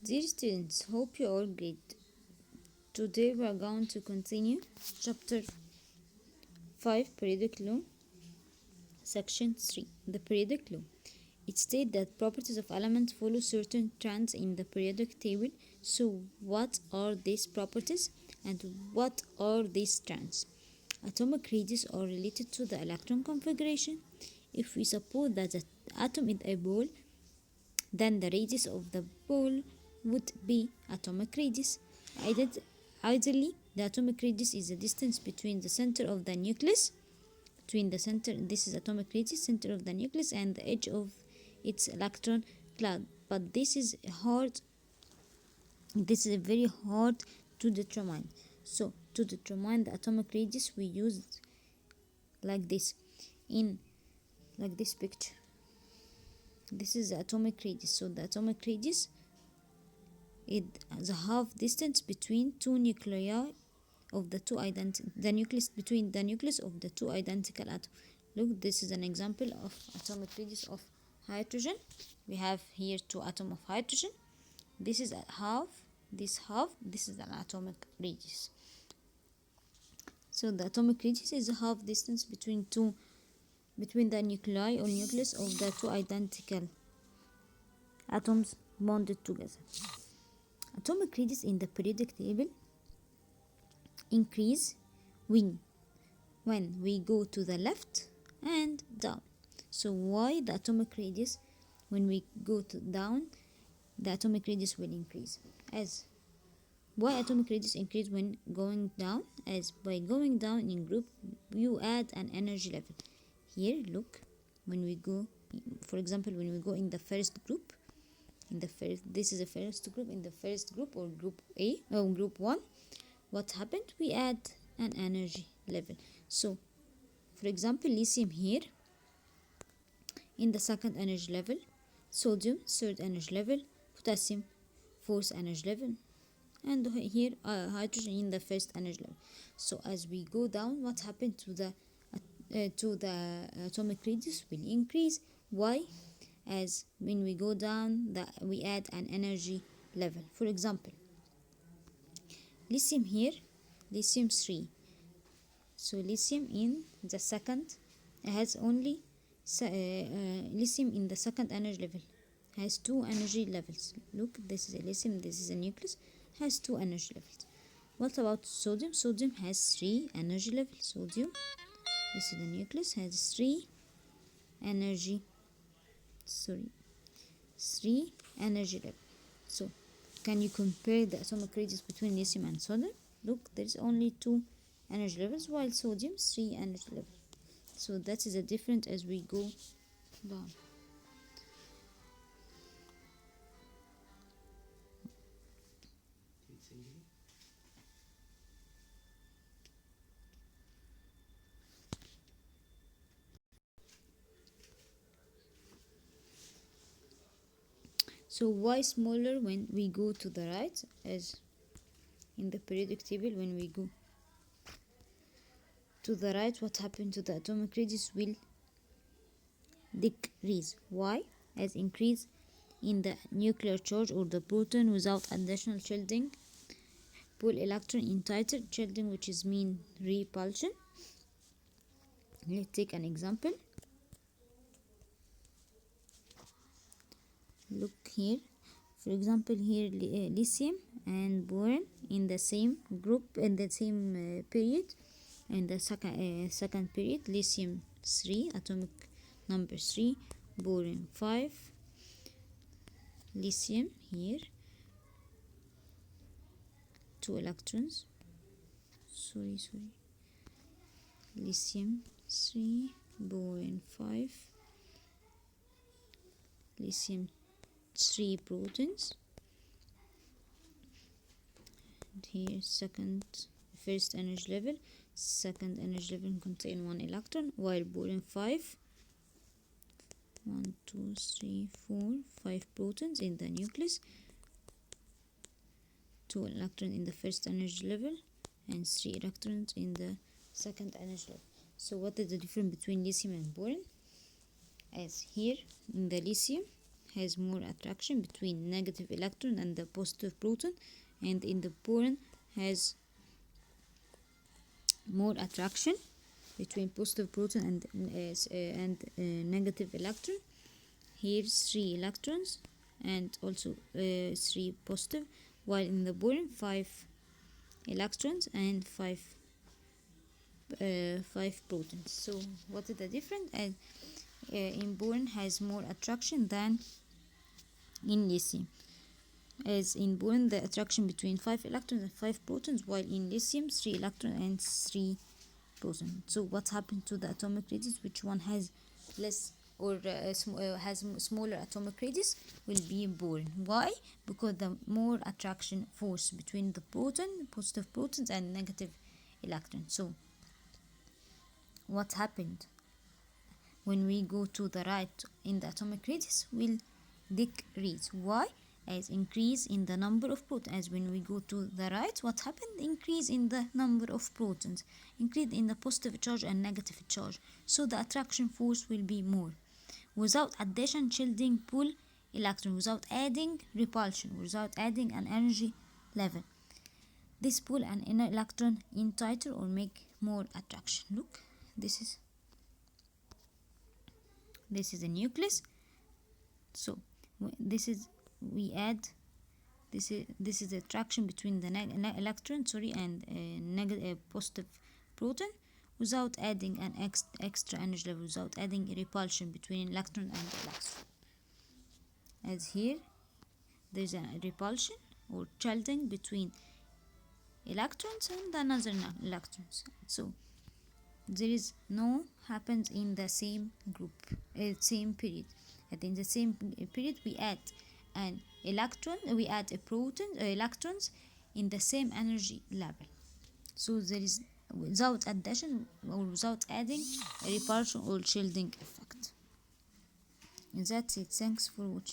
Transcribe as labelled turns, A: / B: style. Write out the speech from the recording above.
A: Dear students, hope you all great. Today we are going to continue chapter 5, periodic law, section 3. The periodic law. It states that properties of elements follow certain trends in the periodic table. So what are these properties and what are these trends? Atomic radius are related to the electron configuration. If we suppose that the atom is a ball, then the radius of the ball would be atomic radius. Ideally, the atomic radius is the distance between the center of the nucleus, this is atomic radius, center of the nucleus, and the edge of its electron cloud. But this is very hard to determine. So to determine the atomic radius, we use like this picture. This is the atomic radius. So the atomic radius is the half distance between two nuclei of the nucleus between the nucleus of the two identical atoms. Look, this is an example of atomic radius of hydrogen. We have here two atoms of hydrogen. This is a half, this is an atomic radius. So the atomic radius is a half distance between the nuclei or nucleus of the two identical atoms bonded together. Atomic radius in the periodic table increase when we go to the left and down. So why the atomic radius, when we go down, the atomic radius will increase? Why atomic radius increase when going down? As by going down in group, you add an energy level. Here, look, when we go, for example, when we go in the first group, this is the first group, in the first group or group A or group 1, what happened? We add an energy level. So for example, lithium here in the second energy level, sodium third energy level, potassium fourth energy level, and here hydrogen in the first energy level. So as we go down, what happened to the atomic radius will increase. Why? As when we go down, we add an energy level. For example, lithium here, lithium 3. So lithium in the second has only lithium in the second energy level has two energy levels. Look, this is a lithium, this is a nucleus, has two energy levels. What about sodium? Sodium has 3 energy levels. Sodium, this is the nucleus, has 3 energy levels. So can you compare the atomic radius between lithium and sodium? Look, there's only 2 energy levels, while sodium 3 energy levels. So that is the difference as we go down. So why smaller when we go to the right? As in the periodic table, when we go to the right, what happened to the atomic radius will decrease. Why? As increase in the nuclear charge or the proton without additional shielding, pull electron in tighter shielding, which is mean repulsion. Let's take an example. Look here, for example, here lithium and boron in the same group, in the same period, in the second period, lithium 3, atomic number 3, boron 5, lithium here 2 electrons, lithium 3, boron 5, lithium 3 protons, and here first energy level, second energy level contain 1 electron, while boron 5, 1 2 3 4 5 protons in the nucleus, 2 electrons in the first energy level and 3 electrons in the second energy level. So what is the difference between lithium and boron? As here in the lithium has more attraction between negative electron and the positive proton, and in the boron has more attraction between positive proton and negative electron. Here's 3 electrons and also 3 positive, while in the boron 5 electrons and 5 protons. So what is the difference? In boron has more attraction than in lithium. As in boron, the attraction between 5 electrons and 5 protons, while in lithium 3 electrons and 3 protons. So what happened to the atomic radius? Which one has less or has smaller atomic radius? Will be boron. Why? Because the more attraction force between the positive protons and negative electrons. So what happened when we go to the right in the atomic radius will decrease. Why? As increase in the number of protons. As when we go to the right, what happened? Increase in the number of protons, increase in the positive charge and negative charge. So the attraction force will be more. Without addition, shielding pull electron, without adding repulsion, without adding an energy level. This pull an inner electron in tighter or make more attraction. Look, this is a nucleus. So this is we add this is the attraction between the electron and positive proton, without adding an extra energy level, without adding a repulsion between electron and electron. As here there's a repulsion or shielding between electrons and another electrons. So there is no happens in the same group, same period. And in the same period we add an electron, we add a proton, electrons in the same energy level. So there is without addition or without adding a repulsion or shielding effect. And that's it. Thanks for watching.